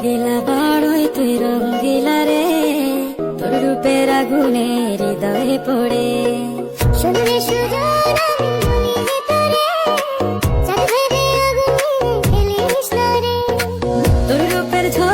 দিলা বড়ই তুই রঙ্গিলা রে, তোর রূপের আগুনে হৃদয়ে পড়ে। শুনলে সুজন আমি বলি তোরে, চাঁদ ভেবে আগুনে খেলিস না রে। তোর রূপের ঝড়